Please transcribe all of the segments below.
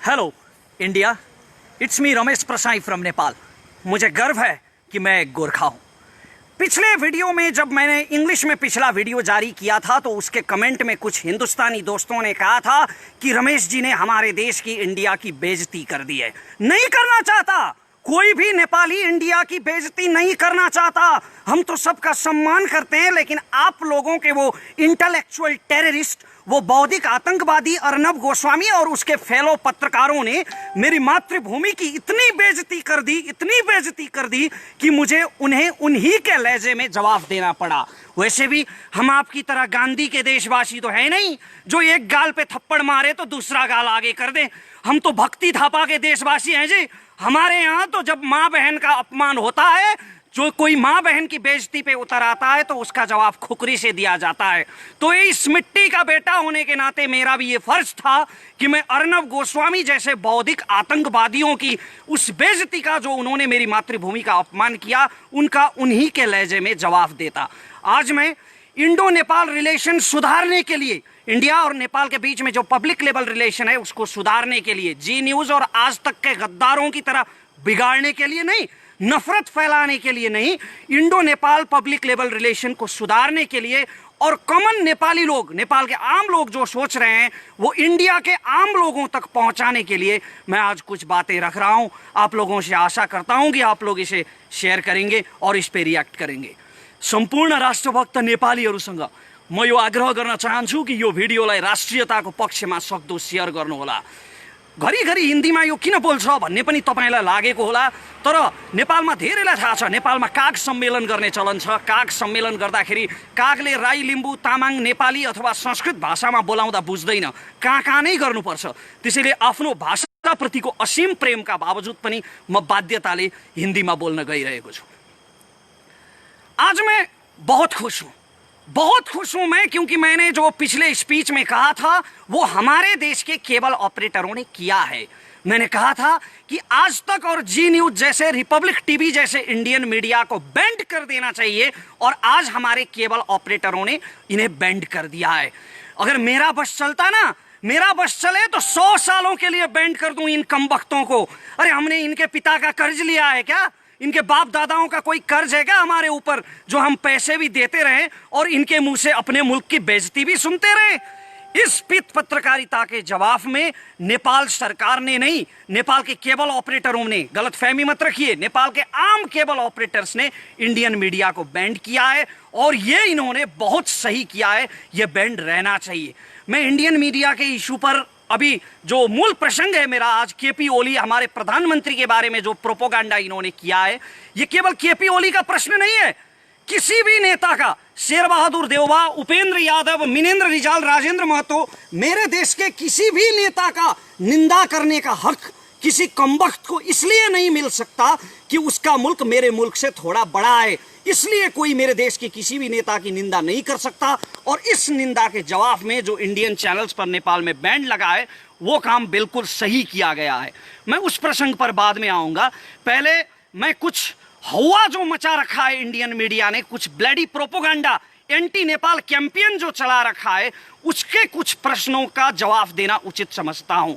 Hello India, it's me Ramesh Prasai from Nepal. मुझे गर्व है कि मैं एक गोरखा हूँ। पिछले वीडियो में जब मैंने इंग्लिश में पिछला वीडियो जारी किया था तो उसके कमेंट में कुछ हिंदुस्तानी दोस्तों ने कहा था कि रमेश जी ने हमारे देश की, इंडिया की बेइज्जती कर दी है। नहीं करना चाहता, कोई भी नेपाली इंडिया की बेइज्जती नहीं करना चाहता। हम तो सबका सम्मान करते हैं, लेकिन आप लोगों के वो इंटेलेक्चुअल टेररिस्ट, वो बौद्धिक आतंकवादी अर्नब गोस्वामी और उसके फेलो पत्रकारों ने मेरी मातृभूमि की इतनी बेइज्जती कर दी कि मुझे उन्हें उन्हीं के लहजे में जवाब देना पड़ा। वैसे भी हम आपकी तरह गांधी के देशवासी तो है नहीं जो एक गाल पे थप्पड़ मारे तो दूसरा गाल आगे कर दे। हम तो भक्ति थापा के देशवासी हैं जी। हमारे यहाँ तो जब माँ बहन का अपमान होता है, जो कोई माँ बहन की बेइज्जती पे उतर आता है तो उसका जवाब खुकरी से दिया जाता है। तो इस मिट्टी का बेटा होने के नाते मेरा भी ये फर्ज था कि मैं अर्नब गोस्वामी जैसे बौद्धिक आतंकवादियों की उस बेइज्जती का, जो उन्होंने मेरी मातृभूमि का अपमान किया, उनका उन्हीं के लहजे में जवाब देता। आज मैं इंडो नेपाल रिलेशन सुधारने के लिए, इंडिया और नेपाल के बीच में जो पब्लिक लेवल रिलेशन है उसको सुधारने के लिए, जी न्यूज और आज तक के गद्दारों की तरह बिगाड़ने के लिए नहीं, नफरत फैलाने के लिए नहीं, Indo Nepal public level relation को सुधारने के लिए और कॉमन नेपाली लोग, नेपाल के आम लोग जो सोच रहे हैं वो इंडिया के आम लोगों तक पहुंचाने के लिए मैं आज कुछ बातें रख रहा हूं। आप लोगों से आशा करता हूं कि आप लोग इसे शेयर करेंगे और इस पे रिएक्ट करेंगे। सम्पूर्ण राष्ट्रभक्त नेपालीहरूसँग म यो आग्रह गर्न चाहन्छु कि यो भिडियोलाई राष्ट्रियताको पक्षमा सक्दो शेयर गर्नुहोला। घरिघरि हिन्दीमा यो किन बोल्छ भन्ने पनि तपाईलाई लागेको होला, तर नेपालमा धेरैलाई थाहा छ नेपालमा काग सम्मेलन गर्ने चलन छ। काग सम्मेलन गर्दाखेरि कागले राई, लिम्बू, तामाङ, नेपाली अथवा संस्कृत भाषामा बोलाउँदा बुझ्दैन, कहाँ नै गर्नुपर्छ। त्यसैले आफ्नो भाषाप्रतिको असीम प्रेमका बावजुद पनि म बाध्यताले हिन्दीमा बोल्न गइरहेको छु। आज मैं बहुत खुश हूं मैं, क्योंकि मैंने जो पिछले स्पीच में कहा था वो हमारे देश के केबल ऑपरेटरों ने किया है। मैंने कहा था कि आज तक और जी न्यूज जैसे, रिपब्लिक टीवी जैसे इंडियन मीडिया को बैंड कर देना चाहिए, और आज हमारे केबल ऑपरेटरों ने इन्हें बैंड कर दिया है। अगर मेरा बस चलता ना, मेरा बस चले तो 100 सालों के लिए बैंड कर दूं इन कमबख्तों को। अरे हमने इनके पिता का कर्ज लिया है क्या? इनके बाप दादाओं का कोई कर्ज है क्या हमारे ऊपर, जो हम पैसे भी देते रहे और इनके मुंह से अपने मुल्क की बेइज्जती भी सुनते रहे? इस पित पत्रकारिता के जवाब में नेपाल सरकार ने नहीं, नेपाल के केबल ऑपरेटरों ने, गलतफहमी मत रखिए, नेपाल के आम केबल ऑपरेटर्स ने इंडियन मीडिया को बैंड किया है, और ये इन्होंने बहुत सही किया है। ये बैंड रहना चाहिए। मैं इंडियन मीडिया के इशू पर अभी जो मूल प्रसंग है मेरा आज, केपी ओली, हमारे प्रधानमंत्री के बारे में जो प्रोपोगंडा इन्होंने किया है, ये केवल केपी ओली का प्रश्न नहीं है, किसी भी नेता का, शेर बहादुर देववा, उपेंद्र यादव, मिनेंद्र रिजाल, राजेंद्र महतो, मेरे देश के किसी भी नेता का निंदा करने का हक किसी कमबख्त को इसलिए नहीं मिल सकता कि उसका मुल्क मेरे मुल्क से थोड़ा बड़ा है। इसलिए कोई मेरे देश के किसी भी नेता की निंदा नहीं कर सकता, और इस निंदा के जवाब में जो इंडियन चैनल्स पर नेपाल में बैंड लगा है वो काम बिल्कुल सही किया गया है। मैं उस प्रसंग पर बाद में आऊंगा। पहले मैं कुछ हवा जो मचा रखा है इंडियन मीडिया ने, कुछ bloody propaganda, anti Nepal campaign जो चला रखा है, उसके कुछ प्रश्नों का जवाब देना उचित समझता हूं।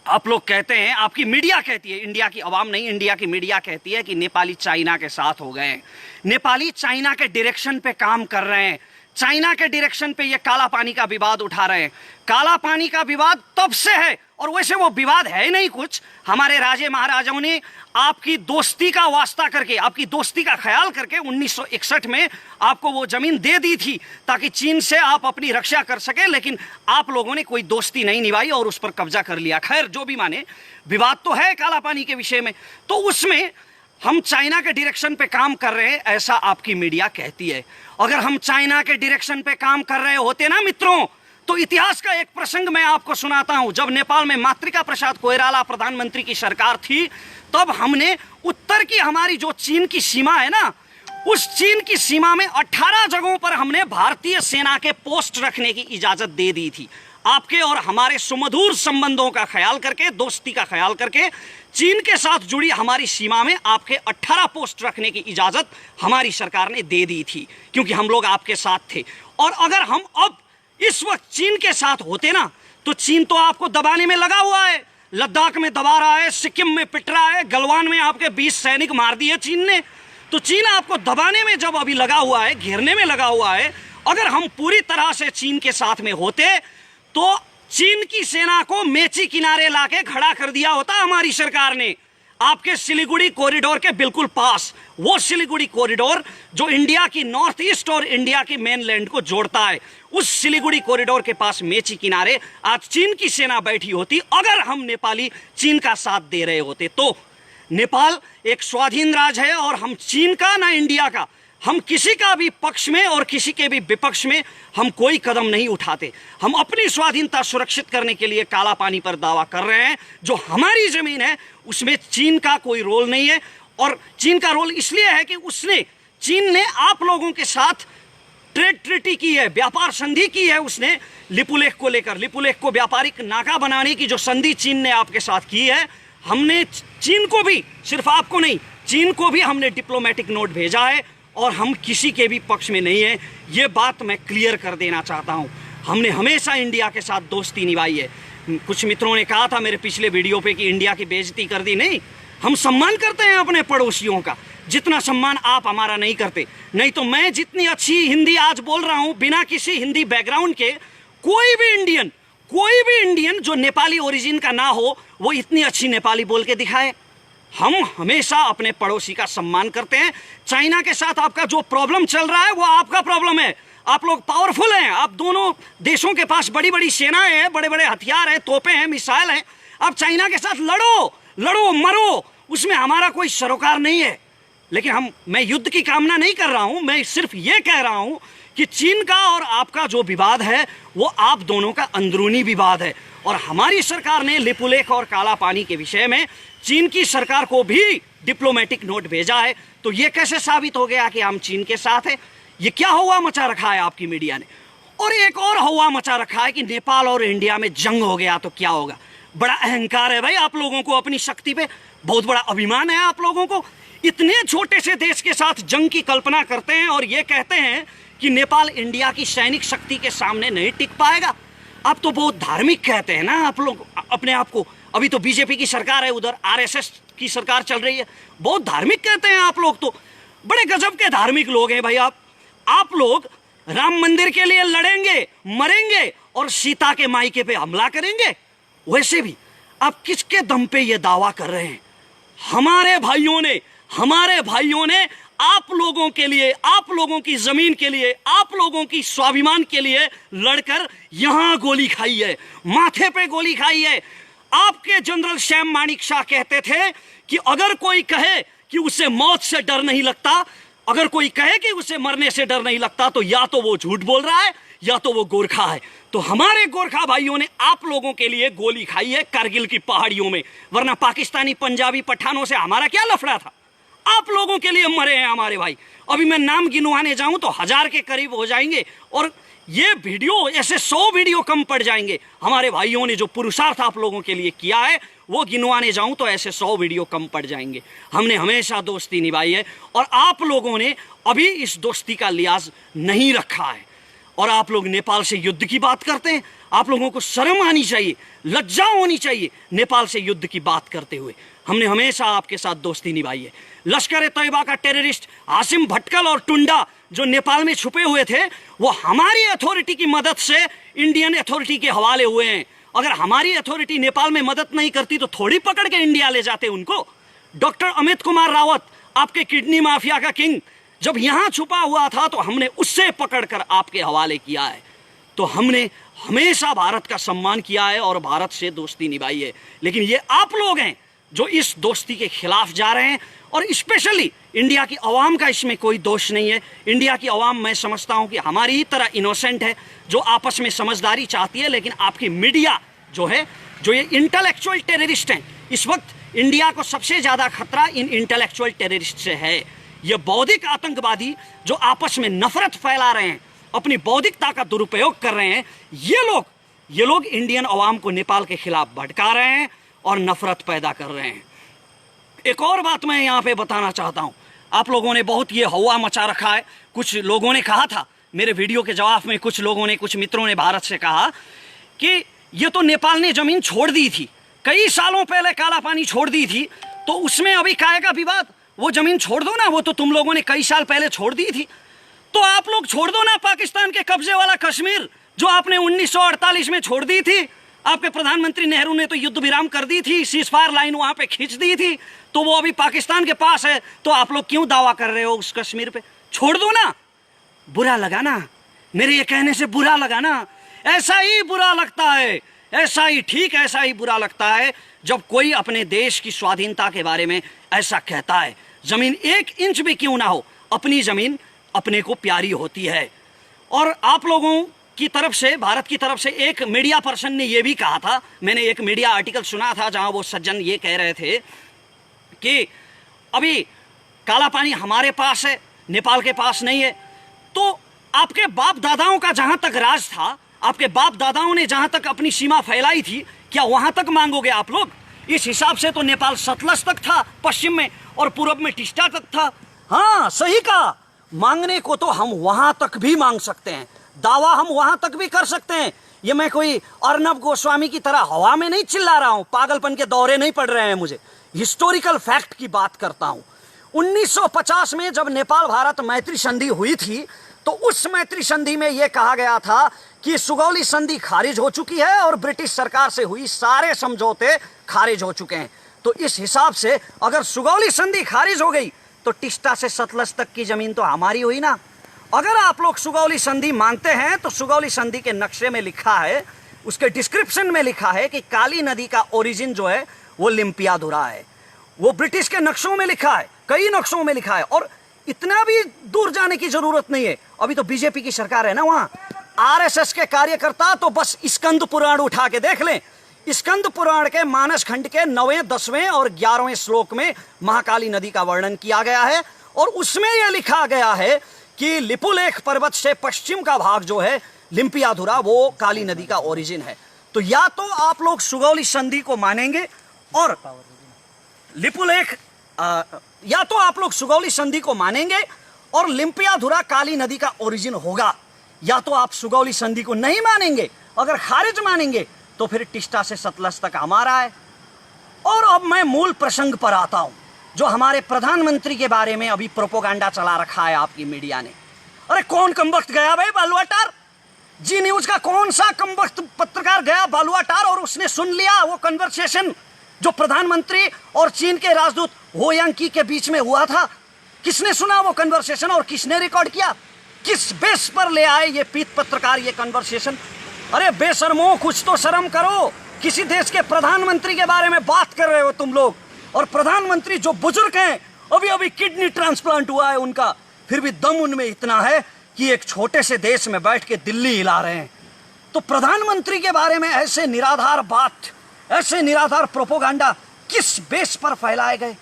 आप लोग कहते हैं, आपकी मीडिया कहती है, इंडिया की आवाम नहीं, इंडिया की मीडिया कहती है कि नेपाली चाइना के साथ हो गए, नेपाली चाइना के डायरेक्शन पे काम कर रहे हैं, चाइना के डायरेक्शन पे ये काला पानी का विवाद उठा रहे हैं। काला पानी का विवाद तब से है, और वैसे वो विवाद है नहीं कुछ, हमारे राजे महाराजाओं ने आपकी दोस्ती का वास्ता करके, आपकी दोस्ती का ख्याल करके 1961 में आपको वो जमीन दे दी थी ताकि चीन से आप अपनी रक्षा कर सके, लेकिन आप लोगों ने कोई दोस्ती नहीं निभाई और उस पर कब्जा कर लिया। खैर, जो भी माने, विवाद तो है काला पानी के विषय में, तो उसमें हम चाइना के डायरेक्शन पे काम कर रहे हैं, ऐसा आपकी मीडिया कहती है। अगर हम चाइना के डायरेक्शन पे काम कर रहे होते ना मित्रों, तो इतिहास का एक प्रसंग मैं आपको सुनाता हूं। जब नेपाल में मातृका प्रसाद कोइराला प्रधानमंत्री की सरकार थी, तब हमने उत्तर की हमारी जो चीन की सीमा है ना, उस चीन की सीमा में 18 जगहों पर हमने भारतीय सेना के पोस्ट रखने की इजाजत दे दी थी। आपके और हमारे सुमधुर संबंधों का ख्याल करके, दोस्ती का ख्याल करके, चीन के साथ जुड़ी हमारी सीमा में आपके 18 पोस्ट रखने की इजाजत हमारी सरकार ने दे दी थी, क्योंकि हम लोग आपके साथ थे। और अगर हम अब इस वक्त चीन के साथ होते ना, तो चीन तो आपको दबाने में लगा हुआ है, लद्दाख में दबा रहा है, सिक्किम में पिट रहा है, गलवान में आपके 20 सैनिक मार दिए चीन ने। तो चीन आपको दबाने में जब अभी लगा हुआ है, घेरने में लगा हुआ है, अगर हम पूरी तरह से चीन के साथ में होते तो चीन की सेना को मेची किनारे लाके खड़ा कर दिया होता हमारी सरकार ने, आपके सिलीगुड़ी कॉरिडोर के बिल्कुल पास। वो सिलीगुड़ी कॉरिडोर जो इंडिया की नॉर्थ ईस्ट और इंडिया की मेनलैंड को जोड़ता है, उस सिलीगुड़ी कॉरिडोर के पास मेची किनारे आज चीन की सेना बैठी होती। अगर हम नेपाली चीन का साथ दे रहे होते तो नेपाल एक स्वाधीन राज्य है और हम चीन का ना इंडिया का, हम किसी का भी पक्ष में और किसी के भी विपक्ष में हम कोई कदम नहीं उठाते। हम अपनी स्वाधीनता सुरक्षित करने के लिए काला पानी पर दावा कर रहे हैं। जो हमारी जमीन है उसमें चीन का कोई रोल नहीं है, और चीन का रोल इसलिए है कि चीन ने आप लोगों के साथ ट्रेड ट्रीटी की है, व्यापार संधि की है उसने लिपुलेख को लेकर। लिपुलेख को व्यापारिक नाका बनाने की जो संधि चीन ने आपके साथ की है, हमने चीन को भी, सिर्फ आपको नहीं, चीन को भी हमने डिप्लोमेटिक नोट भेजा है और हम किसी के भी पक्ष में नहीं है। ये बात मैं क्लियर कर देना चाहता हूँ। हमने हमेशा इंडिया के साथ दोस्ती निभाई है। कुछ मित्रों ने कहा था मेरे पिछले वीडियो पे कि इंडिया की बेइज्जती कर दी। नहीं, हम सम्मान करते हैं अपने पड़ोसियों का, जितना सम्मान आप हमारा नहीं करते। नहीं तो मैं जितनी अच्छी हिंदी आज बोल रहा हूँ बिना किसी हिंदी बैकग्राउंड के, कोई भी इंडियन जो नेपाली ओरिजिन का ना हो वो इतनी अच्छी नेपाली बोल के दिखाए। हम हमेशा अपने पड़ोसी का सम्मान करते हैं। चाइना के साथ आपका जो प्रॉब्लम चल रहा है वो आपका प्रॉब्लम है। आप लोग पावरफुल हैं, आप दोनों देशों के पास बड़ी बड़ी सेनाएं हैं, बड़े बड़े हथियार हैं, तोपें हैं, मिसाइल हैं। आप चाइना के साथ लड़ो मरो, उसमें हमारा कोई सरोकार नहीं है। लेकिन मैं युद्ध की कामना नहीं कर रहा हूं, मैं सिर्फ ये कह रहा हूं कि चीन का और आपका जो विवाद है वो आप दोनों का अंदरूनी विवाद है। और हमारी सरकार ने लिपुलेख और काला पानी के विषय में चीन की सरकार को भी डिप्लोमेटिक नोट भेजा है। तो ये कैसे साबित हो गया कि हम चीन के साथ हैं? ये क्या हुआ मचा रखा है आपकी मीडिया ने? और एक और हुआ मचा रखा है कि नेपाल और इंडिया में जंग हो गया तो क्या होगा। बड़ा अहंकार है भाई आप लोगों को अपनी शक्ति पे, बहुत बड़ा अभिमान है आप लोगों को। इतने छोटे से देश के साथ जंग की कल्पना करते हैं और ये कहते हैं कि नेपाल इंडिया की सैनिक शक्ति के सामने नहीं टिक पाएगा। आप तो बहुत धार्मिक कहते हैं ना आप लोग अपने आप को। अभी तो बीजेपी की सरकार है, उधर आरएसएस की सरकार चल रही है, बहुत धार्मिक कहते हैं आप लोग। तो बड़े गजब के धार्मिक लोग हैं भाई आप लोग राम मंदिर के लिए लड़ेंगे, मरेंगे और सीता के मायके पे हमला करेंगे। वैसे भी आप किसके दम पे ये दावा कर रहे हैं? हमारे भाइयों ने आप लोगों के लिए, आप लोगों की जमीन के लिए, आप लोगों की स्वाभिमान के लिए लड़कर यहां गोली खाई है, माथे पे गोली खाई है। आपके जनरल सैम मानेकशॉ कहते थे कि अगर कोई कहे कि उसे मौत से डर नहीं लगता, अगर कोई कहे कि उसे मरने से डर नहीं लगता, तो या तो वो झूठ बोल रहा है या तो वो गोरखा है। तो हमारे गोरखा भाइयों ने आप लोगों के लिए गोली खाई है कारगिल की पहाड़ियों में, वरना पाकिस्तानी पंजाबी पठानों से हमारा क्या लफड़ा था? आप लोगों के लिए मरे हैं हमारे भाई। अभी मैं नाम गिनवाने जाऊं तो 1000 के करीब हो जाएंगे और ये वीडियो ऐसे 100 वीडियो कम पड़ जाएंगे। हमारे भाइयों ने जो पुरुषार्थ आप लोगों के लिए किया है वो गिनवाने जाऊं तो ऐसे 100 वीडियो कम पड़ जाएंगे। हमने हमेशा दोस्ती निभाई है और आप लोगों ने अभी इस दोस्ती का लिहाज नहीं रखा है। और आप लोग नेपाल से युद्ध की बात करते हैं। आप लोगों को शर्म आनी चाहिए, लज्जा होनी चाहिए नेपाल से युद्ध की बात करते हुए। हमने हमेशा आपके साथ दोस्ती निभाई है। लश्कर ए तैयबा का टेररिस्ट हाशिम भटकल और टुंडा जो नेपाल में छुपे हुए थे, वो हमारी अथॉरिटी की मदद से इंडियन अथॉरिटी के हवाले हुए हैं। अगर हमारी अथॉरिटी नेपाल में मदद नहीं करती तो थोड़ी पकड़ के इंडिया ले जाते उनको। डॉक्टर अमित कुमार रावत, आपके किडनी माफिया का किंग, जब यहां छुपा हुआ था तो हमने उससे पकड़कर आपके हवाले किया है। तो हमने हमेशा भारत का सम्मान किया है और भारत से दोस्ती निभाई है। लेकिन ये आप लोग हैं जो इस दोस्ती के खिलाफ जा रहे हैं। और स्पेशली इंडिया की आवाम का इसमें कोई दोष नहीं है। इंडिया की आवाम, मैं समझता हूं कि हमारी ही तरह इनोसेंट है, जो आपस में समझदारी चाहती है। लेकिन आपकी मीडिया जो है, जो ये इंटेलेक्चुअल टेररिस्ट हैं, इस वक्त इंडिया को सबसे ज्यादा खतरा इन इंटेलेक्चुअल टेररिस्ट से है। ये बौद्धिक आतंकवादी जो आपस में नफरत फैला रहे हैं, अपनी बौद्धिकता का दुरुपयोग कर रहे हैं, ये लोग इंडियन अवाम को नेपाल के खिलाफ भड़का रहे हैं और नफरत पैदा कर रहे हैं। एक और बात मैं यहाँ पे बताना चाहता हूँ। आप लोगों ने बहुत ये हवा मचा रखा है। कुछ लोगों ने कहा था मेरे वीडियो के जवाब में, कुछ मित्रों ने भारत से कहा कि ये तो नेपाल ने जमीन छोड़ दी थी, कई सालों पहले काला पानी छोड़ दी थी, तो उसमें अभी काहे का विवाद? वो जमीन छोड़ दो ना, वो तो तुम लोगों ने कई साल पहले छोड़ दी थी। तो आप लोग छोड़ दो ना पाकिस्तान के कब्जे वाला कश्मीर, जो आपने 1948 में छोड़ दी थी। आपके प्रधानमंत्री नेहरू ने तो युद्ध विराम कर दी थी, सीजफायर लाइन वहां पे खींच दी थी, तो वो अभी पाकिस्तान के पास है। तो आप लोग क्यों दावा कर रहे हो उस कश्मीर पे? छोड़ दो ना। बुरा लगा ना? मेरे ये कहने से बुरा लगा ना? ऐसा ही बुरा लगता है, ऐसा ही, ठीक ऐसा ही बुरा लगता है जब कोई अपने देश की स्वाधीनता के बारे में ऐसा कहता है। जमीन 1 इंच भी क्यों ना हो, अपनी जमीन अपने को प्यारी होती है। और आप लोगों की तरफ से, भारत की तरफ से एक मीडिया पर्सन ने यह भी कहा था, मैंने एक मीडिया आर्टिकल सुना था जहां वो सज्जन ये कह रहे थे कि अभी काला पानी हमारे पास है, नेपाल के पास नहीं है। तो आपके बाप दादाओं का जहां तक राज था, आपके बाप दादाओं ने जहां तक अपनी सीमा फैलाई थी, क्या वहां तक मांगोगे आप लोग? इस हिसाब से तो नेपाल सतलज तक था पश्चिम में, और पूरब में टिस्टा तक था। हाँ, सही कहा, मांगने को तो हम वहां तक भी मांग सकते हैं, दावा हम वहां तक भी कर सकते हैं। ये मैं कोई अर्नब गोस्वामी की तरह हवा में नहीं चिल्ला रहा हूं, पागलपन के दौरे नहीं पड़ रहे हैं मुझे, हिस्टोरिकल फैक्ट की बात करता हूं। 1950 में जब नेपाल भारत मैत्री संधि हुई थी, तो उस मैत्री संधि में यह कहा गया था कि सुगौली संधि खारिज हो चुकी है और ब्रिटिश सरकार से हुई सारे समझौते खारिज हो चुके हैं। तो इस हिसाब से अगर सुगौली संधि खारिज हो गई तो टिस्टा से सतलज तक की जमीन तो हमारी हुई ना। अगर आप लोग सुगौली संधि मानते हैं तो सुगौली संधि के नक्शे में लिखा है, उसके डिस्क्रिप्शन में लिखा है कि काली नदी का ओरिजिन जो है वो लिम्पियाधुरा है। वो ब्रिटिश के नक्शों में लिखा है, कई नक्शों में लिखा है, और इतना भी दूर जाने की जरूरत नहीं है। अभी तो बीजेपी की सरकार है ना वहां, आरएसएस के कार्यकर्ता तो बस स्कंद पुराण उठा के देख लें। स्कंद पुराण के मानस खंड के 9वें, 10वें और 11वें श्लोक में महाकाली नदी का वर्णन किया गया है, और उसमें यह लिखा गया है कि लिपुलेख पर्वत से पश्चिम का भाग जो है लिम्पियाधुरा, वो काली नदी का ओरिजिन है। तो या तो आप लोग सुगौली संधि को मानेंगे और लिपुलेख, या तो आप लोग सुगौली संधि को मानेंगे और लिम्पियाधुरा काली नदी का ओरिजिन होगा, या तो आप सुगौली संधि को नहीं मानेंगे। अगर खारिज मानेंगे तो फिर टिस्टा से सतलज तक हमारा है। और अब मैं मूल प्रसंग पर आता हूं, जो हमारे प्रधानमंत्री के बारे में अभी प्रोपोगंडा चला रखा है आपकी मीडिया ने। अरे कौन कमबख्त गया भाई बालुआटार? जी न्यूज का कौन सा कमबख्त पत्रकार गया बालुआटार और उसने सुन लिया वो कन्वर्सेशन जो प्रधानमंत्री और चीन के राजदूत हो यांकी के बीच में हुआ था? किसने सुना वो कन्वर्सेशन और किसने रिकॉर्ड किया? किस बेस पर ले आए ये पीत पत्रकार ये कन्वर्सेशन? अरे बेशर्मो, कुछ तो शर्म करो। किसी देश के प्रधानमंत्री के बारे में बात कर रहे हो तुम लोग, और प्रधानमंत्री जो बुजुर्ग हैं, अभी अभी किडनी ट्रांसप्लांट हुआ है उनका, फिर भी दम उनमें इतना है कि एक छोटे से देश में बैठ के दिल्ली हिला रहे हैं। तो प्रधानमंत्री के बारे में ऐसे निराधार बात, ऐसे निराधार प्रोपोगंडा किस बेस पर फैलाए गए?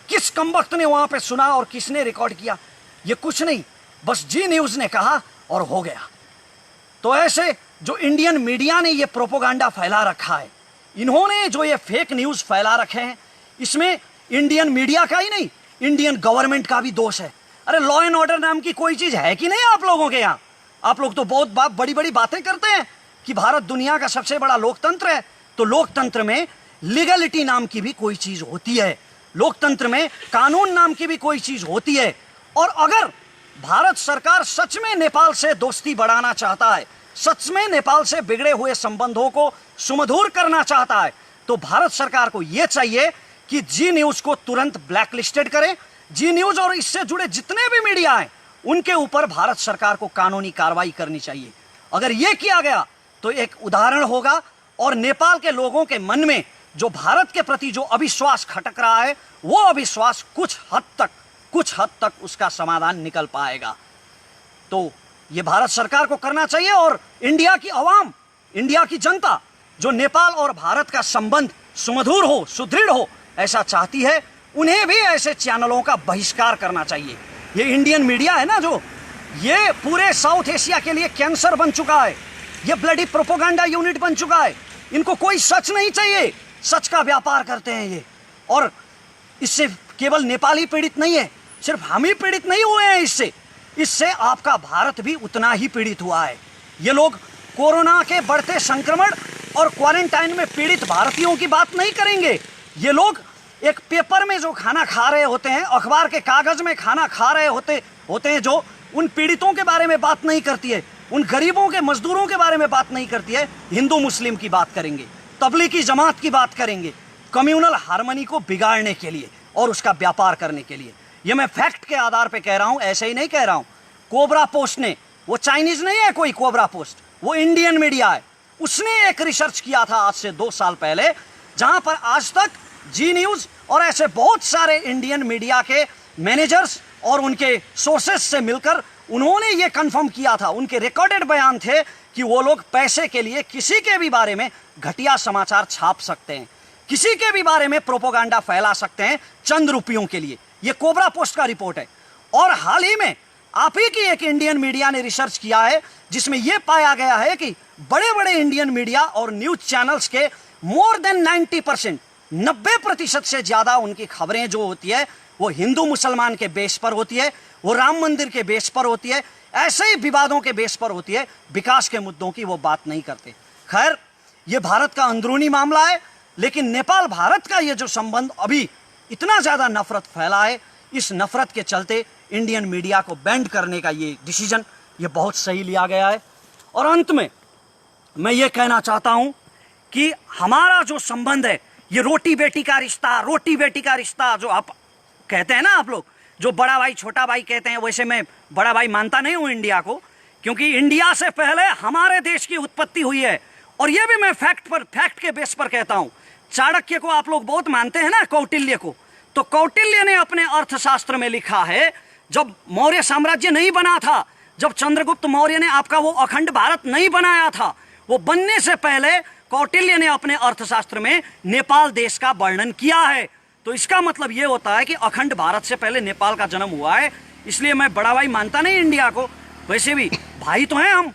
किस कमबख्त ने वहां पे सुना और किसने रिकॉर्ड किया? ये कुछ नहीं, बस जी न्यूज ने कहा और हो गया। तो ऐसे जो इंडियन मीडिया ने ये प्रोपोगंडा फैला रखा है, इन्होंने जो ये फेक न्यूज फैला रखे हैं, इसमें इंडियन मीडिया का ही नहीं, इंडियन गवर्नमेंट का भी दोष है। अरे लॉ एंड ऑर्डर नाम की कोई चीज है कि नहीं आप लोगों के यहाँ? आप लोग तो बहुत बड़ी बड़ी बातें करते हैं कि भारत दुनिया का सबसे बड़ा लोकतंत्र है। तो लोकतंत्र में लीगलिटी नाम की भी कोई चीज होती है, लोकतंत्र में कानून नाम की भी कोई चीज होती है। और अगर भारत सरकार सच में नेपाल से दोस्ती बढ़ाना चाहता है, सच में नेपाल से बिगड़े हुए संबंधों को सुमधुर करना चाहता है, तो भारत सरकार को यह चाहिए कि जी न्यूज को तुरंत ब्लैकलिस्टेड करें। जी न्यूज और इससे जुड़े जितने भी मीडिया हैं, उनके ऊपर भारत सरकार को कानूनी कार्रवाई करनी चाहिए। अगर यह किया गया तो एक उदाहरण होगा, और नेपाल के लोगों के मन में जो भारत के प्रति जो अविश्वास खटक रहा है, वो अविश्वास कुछ हद तक उसका समाधान निकल पाएगा। तो ये भारत सरकार को करना चाहिए, और इंडिया की आवाम, इंडिया की जनता जो नेपाल और भारत का संबंध सुमधुर हो, सुदृढ़ हो, ऐसा चाहती है, उन्हें भी ऐसे चैनलों का बहिष्कार करना चाहिए। ये इंडियन मीडिया है ना, जो ये पूरे साउथ एशिया के लिए कैंसर बन चुका है, ये ब्लडी प्रोपोगंडा यूनिट बन चुका है। इनको कोई सच नहीं चाहिए, सच का व्यापार करते हैं ये। और इससे केवल नेपाल ही पीड़ित नहीं है, सिर्फ हम ही पीड़ित नहीं हुए हैं इससे आपका भारत भी उतना ही पीड़ित हुआ है। ये लोग कोरोना के बढ़ते संक्रमण और क्वारंटाइन में पीड़ित भारतीयों की बात नहीं करेंगे। ये लोग एक पेपर में जो खाना खा रहे होते हैं, अखबार के कागज में खाना खा रहे होते हैं, जो उन पीड़ितों के बारे में बात नहीं करती है, उन गरीबों के मजदूरों के बारे में बात नहीं करती है। हिंदू मुस्लिम की बात करेंगे, तबलीगी जमात की बात करेंगे, कम्युनल हार्मनी को बिगाड़ने के लिए और उसका व्यापार करने के लिए। ये मैं फैक्ट के आधार पे कह रहा हूं, ऐसे ही नहीं कह रहा हूं। कोबरा पोस्ट ने, वो चाइनीज नहीं है कोई कोबरा पोस्ट, वो इंडियन मीडिया है, उसने एक रिसर्च किया था आज से 2 साल पहले, जहां पर आज तक जी न्यूज और ऐसे बहुत सारे इंडियन मीडिया के मैनेजर्स और उनके सोर्सेस से मिलकर उन्होंने ये कंफर्म किया था, उनके रिकॉर्डेड बयान थे कि वो लोग पैसे के लिए किसी के भी बारे में घटिया समाचार छाप सकते हैं, किसी के भी बारे में प्रोपोगंडा फैला सकते हैं चंद रुपयों के लिए। ये कोबरा पोस्ट का रिपोर्ट है। और हाल ही में आप ही की एक इंडियन मीडिया ने रिसर्च किया है, जिसमें यह पाया गया है कि बड़े बड़े इंडियन मीडिया और न्यूज चैनल्स के मोर देन 90%, 90% से ज्यादा उनकी खबरें जो होती है वो हिंदू मुसलमान के बेस पर होती है, वो राम मंदिर के बेस पर होती है, ऐसे ही विवादों के बेस पर होती है, विकास के मुद्दों की वो बात नहीं करते। खैर, ये भारत का अंदरूनी मामला है, लेकिन नेपाल भारत का ये जो संबंध अभी इतना ज्यादा नफरत फैला है, इस नफरत के चलते इंडियन मीडिया को बैंड करने का ये डिसीजन ये बहुत सही लिया गया है। और अंत में मैं ये कहना चाहता हूं कि हमारा जो संबंध है, ये रोटी बेटी का रिश्ता, रोटी बेटी का रिश्ता जो आप कहते हैं ना, आप लोग जो बड़ा भाई छोटा भाई कहते हैं, वैसे मैं बड़ा भाई मानता नहीं हूं इंडिया को, क्योंकि इंडिया से पहले हमारे देश की उत्पत्ति हुई है। और ये भी मैं फैक्ट के बेस पर कहता हूं। चाणक्य को आप लोग बहुत मानते हैं ना, कौटिल्य को, तो कौटिल्य ने अपने अर्थशास्त्र में लिखा है, जब मौर्य साम्राज्य नहीं बना था, जब चंद्रगुप्त मौर्य ने आपका वो अखंड भारत नहीं बनाया था, वो बनने से पहले कौटिल्य ने अपने अर्थशास्त्र में नेपाल देश का वर्णन किया है। तो इसका मतलब ये होता है कि अखंड भारत से पहले नेपाल का जन्म हुआ है। इसलिए मैं बड़ा भाई मानता नहीं इंडिया को, वैसे भी भाई तो हैं हम।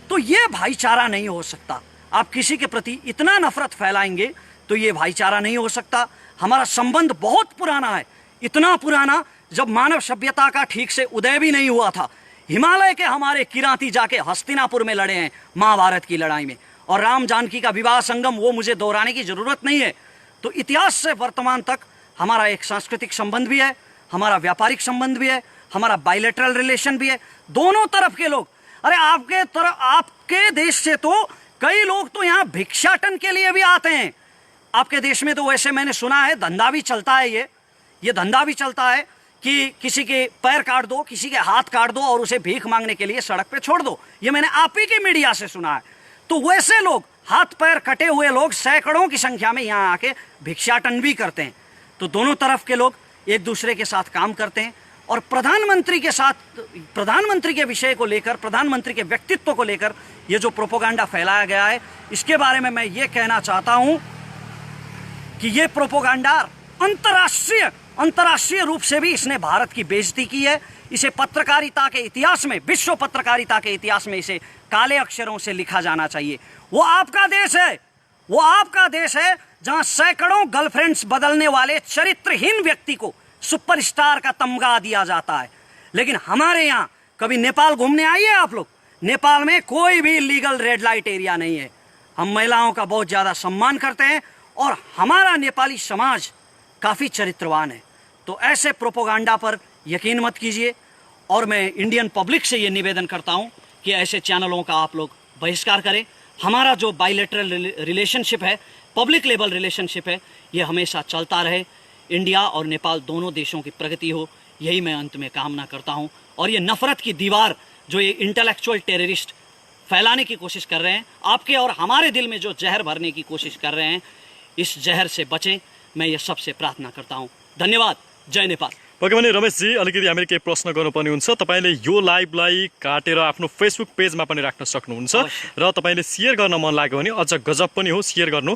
तो ये भाईचारा नहीं हो सकता। आप किसी के प्रति इतना नफरत फैलाएंगे तो ये भाईचारा नहीं हो सकता। हमारा संबंध बहुत पुराना है, इतना पुराना जब मानव सभ्यता का ठीक से उदय भी नहीं हुआ था। हिमालय के हमारे किराती जाके हस्तिनापुर में लड़े हैं महाभारत की लड़ाई में, और राम जानकी का विवाह संगम वो मुझे दोहराने की जरूरत नहीं है। तो इतिहास से वर्तमान तक हमारा एक सांस्कृतिक संबंध भी है, हमारा व्यापारिक संबंध भी है, हमारा बायलैटरल रिलेशन भी है। दोनों तरफ के लोग, अरे आपके देश से तो कई लोग तो यहाँ भिक्षाटन के लिए भी आते हैं। आपके देश में तो वैसे मैंने सुना है धंधा भी चलता है, ये धंधा भी चलता है कि किसी के पैर काट दो, किसी के हाथ काट दो और उसे भीख मांगने के लिए सड़क पे छोड़ दो। ये मैंने आप ही के मीडिया से सुना है। तो वैसे लोग, हाथ पैर कटे हुए लोग सैकड़ों की संख्या में यहाँ आके भिक्षाटन भी करते हैं। तो दोनों तरफ के लोग एक दूसरे के साथ काम करते हैं। और प्रधानमंत्री के साथ, प्रधानमंत्री के विषय को लेकर, प्रधानमंत्री के व्यक्तित्व को लेकर ये जो प्रोपोगंडा फैलाया गया है, इसके बारे में मैं ये कहना चाहता हूं कि ये प्रोपोगंडा अंतर्राष्ट्रीय रूप से भी इसने भारत की बेइज्जती की है। इसे पत्रकारिता के इतिहास में, विश्व पत्रकारिता के इतिहास में इसे काले अक्षरों से लिखा जाना चाहिए। वो आपका देश है, वो आपका देश है जहां सैकड़ों गर्लफ्रेंड्स बदलने वाले चरित्रहीन व्यक्ति को सुपरस्टार का तमगा दिया जाता है। लेकिन हमारे यहाँ कभी नेपाल घूमने आइए आप लोग, नेपाल में कोई भी लीगल रेड लाइट एरिया नहीं है। हम महिलाओं का बहुत ज़्यादा सम्मान करते हैं और हमारा नेपाली समाज काफ़ी चरित्रवान है। तो ऐसे प्रोपोगंडा पर यकीन मत कीजिए। और मैं इंडियन पब्लिक से ये निवेदन करता हूँ कि ऐसे चैनलों का आप लोग बहिष्कार करें। हमारा जो बायलैटरल रिलेशनशिप है, पब्लिक लेवल रिलेशनशिप है, ये हमेशा चलता रहे। इंडिया और नेपाल दोनों देशों की प्रगति हो, यही मैं अंत में कामना करता हूँ। और ये नफरत की दीवार जो ये इंटेलेक्चुअल टेररिस्ट फैलाने की कोशिश कर रहे हैं, आपके और हमारे दिल में जो जहर भरने की कोशिश कर रहे हैं, इस जहर से बचें, मैं ये सबसे प्रार्थना करता हूँ। धन्यवाद। जय नेपाल। ओके भने रमेशजी, अलिकति हामीले केही प्रश्न गर्नुपर्ने हुन्छ। तपाईँले यो लाइभलाई काटेर आफ्नो फेसबुक पेजमा पनि राख्न सक्नुहुन्छ र तपाईँले सेयर गर्न मन लाग्यो भने अझ गजब पनि हो, सेयर गर्नु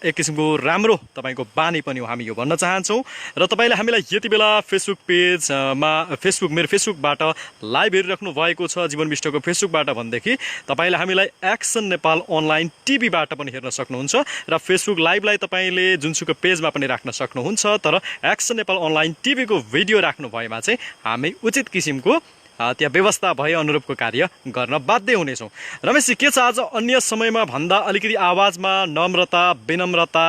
एक किसिमको राम्रो तपाईँको बानी पनि हो, हामी यो भन्न चाहन्छौँ। र तपाईँले हामीलाई यति बेला फेसबुक पेजमा मेरो फेसबुकबाट लाइभ हेरिराख्नु भएको छ, जीवन विष्टको फेसबुकबाट भनेदेखि तपाईँले हामीलाई एक्सन नेपाल अनलाइन टिभीबाट पनि हेर्न सक्नुहुन्छ र फेसबुक लाइभलाई तपाईँले जुनसुकै पेजमा पनि राख्न सक्नुहुन्छ। तर एक्सन नेपाल अनलाइन टिभीको भिडियो राख्नु भएमा चाहिँ हामी उचित किसिमको त्यहाँ व्यवस्था भए अनुरूपको कार्य गर्न बाध्य हुनेछौँ। रमेशजी, के छ आज अन्य समयमा भन्दा अलिकति आवाजमा नम्रता विनम्रता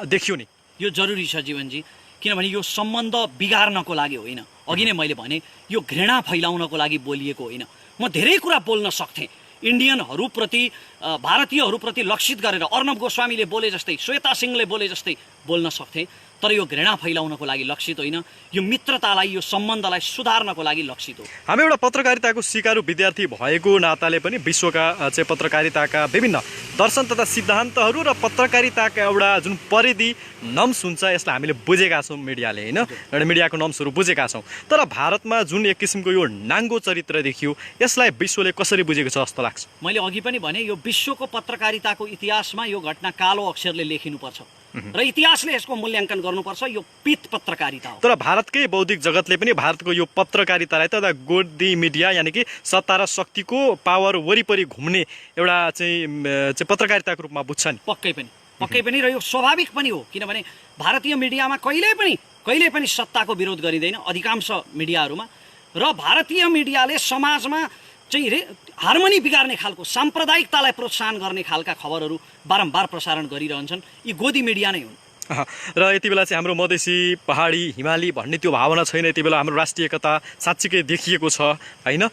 देखियो नि? यो जरुरी छ जीवनजी, किनभने यो सम्बन्ध बिगार्नको लागि होइन, अघि नै मैले भने यो घृणा फैलाउनको लागि बोलिएको होइन। म धेरै कुरा बोल्न सक्थेँ, इन्डियनहरूप्रति भारतीयहरूप्रति लक्षित गरेर अर्णव गोस्वामीले बोले जस्तै, श्वेता सिंहले बोले जस्तै बोल्न सक्थेँ, तर यो घृणा फैलाउनको लागि लक्षित होइन, यो मित्रतालाई यो सम्बन्धलाई सुधार्नको लागि लक्षित हो। हामी एउटा पत्रकारिताको सिकारु विद्यार्थी भएको नाताले पनि विश्वका चाहिँ पत्रकारिताका विभिन्न दर्शन तथा सिद्धान्तहरू र पत्रकारिताका एउटा जुन परिधि नम्स हुन्छ यसलाई हामीले बुझेका छौँ, मिडियाले होइन, एउटा मिडियाको नम्सहरू बुझेका छौँ। तर भारतमा जुन एक किसिमको यो नाङ्गो चरित्र देखियो यसलाई विश्वले कसरी बुझेको छ जस्तो लाग्छ? मैले अघि पनि भने यो विश्वको पत्रकारिताको इतिहासमा यो घटना कालो अक्षरले लेखिनुपर्छ र इतिहासले यसको मूल्याङ्कन गर्नुपर्छ। यो पित पत्रकारिता हो। तर भारतकै बौद्धिक जगतले पनि भारतको यो पत्रकारितालाई त गोदी मिडिया यानि कि सत्ता र शक्तिको पावर वरिपरि घुम्ने एउटा चाहिँ पत्रकारिताको रूपमा बुझ्छ नि? पक्कै पनि र यो स्वाभाविक पनि हो, किनभने भारतीय मिडियामा कहिल्यै पनि सत्ताको विरोध गरिँदैन अधिकांश मिडियाहरूमा, र भारतीय मिडियाले समाजमा चाहिँ हार्मोनी बिगार्ने खालको साम्प्रदायिकतालाई प्रोत्साहन गर्ने खालका खबरहरू बारम्बार प्रसारण गरिरहन्छन्। यी गोदी मिडिया नै हुन्। र यति बेला चाहिँ हाम्रो मधेसी पहाडी हिमाली भन्ने त्यो भावना छैन। यति बेला हाम्रो राष्ट्रिय एकता साँच्चीकै देखिएको छ होइन।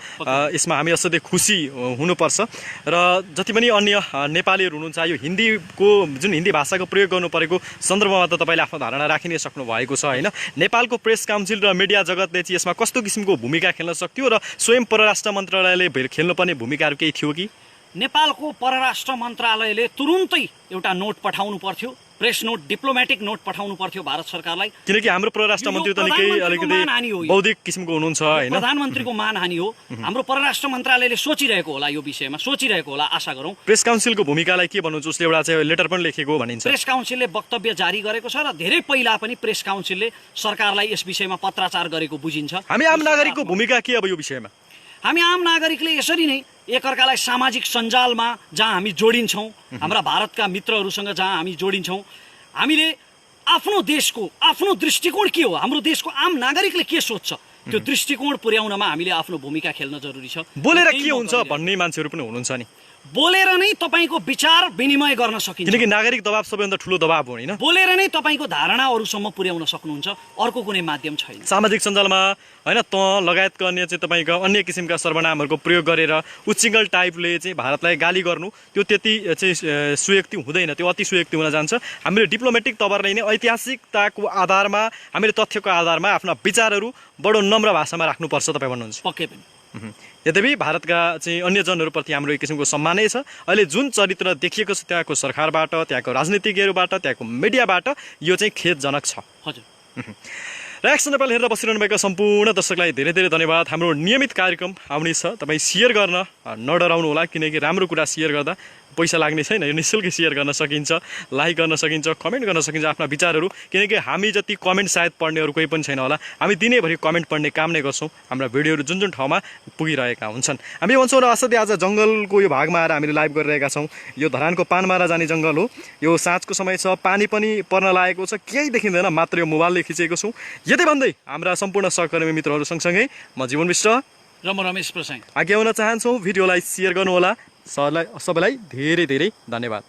यसमा हामी असाध्यै खुसी हुनुपर्छ। र जति पनि अन्य नेपालीहरू हुनुहुन्छ यो हिन्दीको जुन हिन्दी भाषाको प्रयोग गर्नु परेको सन्दर्भमा त तपाईँले आफ्नो धारणा राखि नै सक्नु भएको छ होइन। नेपालको प्रेस काउन्सिल र मिडिया जगतले चाहिँ यसमा कस्तो किसिमको भूमिका खेल्न सक्थ्यो र स्वयं परराष्ट्र मन्त्रालयले खेल्नुपर्ने भूमिकाहरू केही थियो कि? नेपालको परराष्ट्र मन्त्रालयले तुरुन्तै एउटा नोट पठाउनु पर्थ्यो, प्रेस नोट, डिप्लोमेटिक नोट पठाउनु पर्थ्यो भारत सरकारलाई, किनकि हाम्रो परराष्ट्र मन्त्री त निकै अलिकति बौद्धिक किसिमको हुनुहुन्छ होइन। प्रधानमन्त्रीको मानहानि हो। हाम्रो परराष्ट्र मन्त्रालयले सोचिरहेको होला, यो विषयमा सोचिरहेको होला, आशा गरौँ। प्रेस काउन्सिलको भूमिकालाई के भन्नुहुन्छ? उसले एउटा चाहिँ लेटर पनि लेखेको भनिन्छ। प्रेस काउन्सिलले वक्तव्य जारी गरेको छ र धेरै पहिला पनि प्रेस काउन्सिलले सरकारलाई यस विषयमा पत्राचार गरेको बुझिन्छ। हामी आम नागरिकको भूमिका के अब यो विषयमा? हामी आम नागरिकले यसरी नै एकअर्कालाई सामाजिक सञ्जालमा जहाँ हामी जोडिन्छौँ, हाम्रा भारतका मित्रहरूसँग जहाँ हामी जोडिन्छौँ, हामीले आफ्नो देशको आफ्नो दृष्टिकोण के हो, हाम्रो देशको आम नागरिकले के सोच्छ, त्यो दृष्टिकोण पुर्याउनमा हामीले आफ्नो भूमिका खेल्न जरुरी छ। बोलेर के हुन्छ भन्ने मान्छेहरू पनि हुनुहुन्छ नि। बोलेर नै तपाईँको विचार विनिमय गर्न सकिन्छ, किनकि नागरिक दबाव सबैभन्दा ठुलो दबाव हो होइन। बोलेर नै तपाईँको धारणा अरूसम्म पुर्याउन सक्नुहुन्छ, अर्को कुनै माध्यम छैन। सामाजिक सञ्जालमा होइन त लगायतका अन्य चाहिँ तपाईँको अन्य किसिमका सर्वनामहरूको प्रयोग गरेर उच्चिङ्गल टाइपले चाहिँ भारतलाई गाली गर्नु त्यो त्यति चाहिँ सुयुक्ति हुँदैन, त्यो अति सुयुक्ति हुन जान्छ। हामीले डिप्लोमेटिक तवरले नै ऐतिहासिकताको आधारमा हामीले तथ्यको आधारमा आफ्ना विचारहरू बडो नम्र भाषामा राख्नुपर्छ तपाईँ भन्नुहुन्छ? पक्कै पनि। यद्यपि भारतका चाहिँ अन्य जनहरूप्रति हाम्रो एक किसिमको सम्मानै छ। अहिले जुन चरित्र देखिएको छ त्यहाँको सरकारबाट, त्यहाँको राजनीतिज्ञहरूबाट, त्यहाँको मिडियाबाट यो चाहिँ खेदजनक छ। हजुर। र एक्सन नेपाल हेरेर बसिरहनु भएका सम्पूर्ण दर्शकलाई धेरै धेरै धन्यवाद। हाम्रो नियमित कार्यक्रम आउने छ, तपाईँ सेयर गर्न नडराउनु होला, किनकि राम्रो कुरा सेयर गर्दा पैसा लाग्ने छैन, यो निःशुल्क सेयर गर्न सकिन्छ, लाइक गर्न सकिन्छ, कमेन्ट गर्न सकिन्छ आफ्ना विचारहरू, किनकि हामी जति कमेन्ट सायद पढ्नेहरू कोही पनि छैन होला। हामी दिनैभरि कमेन्ट पढ्ने काम नै गर्छौँ। हाम्रा भिडियोहरू जुन जुन ठाउँमा पुगिरहेका हुन्छन् हामी भन्छौँ। र असाध्यै आज जङ्गलको यो भागमा आएर हामीले लाइभ गरिरहेका छौँ। यो धरानको पानमारा जाने जङ्गल हो, यो साँझको समय छ, पानी पनि पर्न लागेको छ, केही देखिँदैन, मात्र यो मोबाइलले खिचेको छौँ। यति भन्दै हाम्रा सम्पूर्ण सहकर्मी मित्रहरू सँगसँगै म जीवन विष्ट र म रमेश प्रसाई आज्ञा हुन चाहन्छौँ। भिडियोलाई सेयर गर्नुहोला। सबैलाई धेरै धेरै धन्यवाद।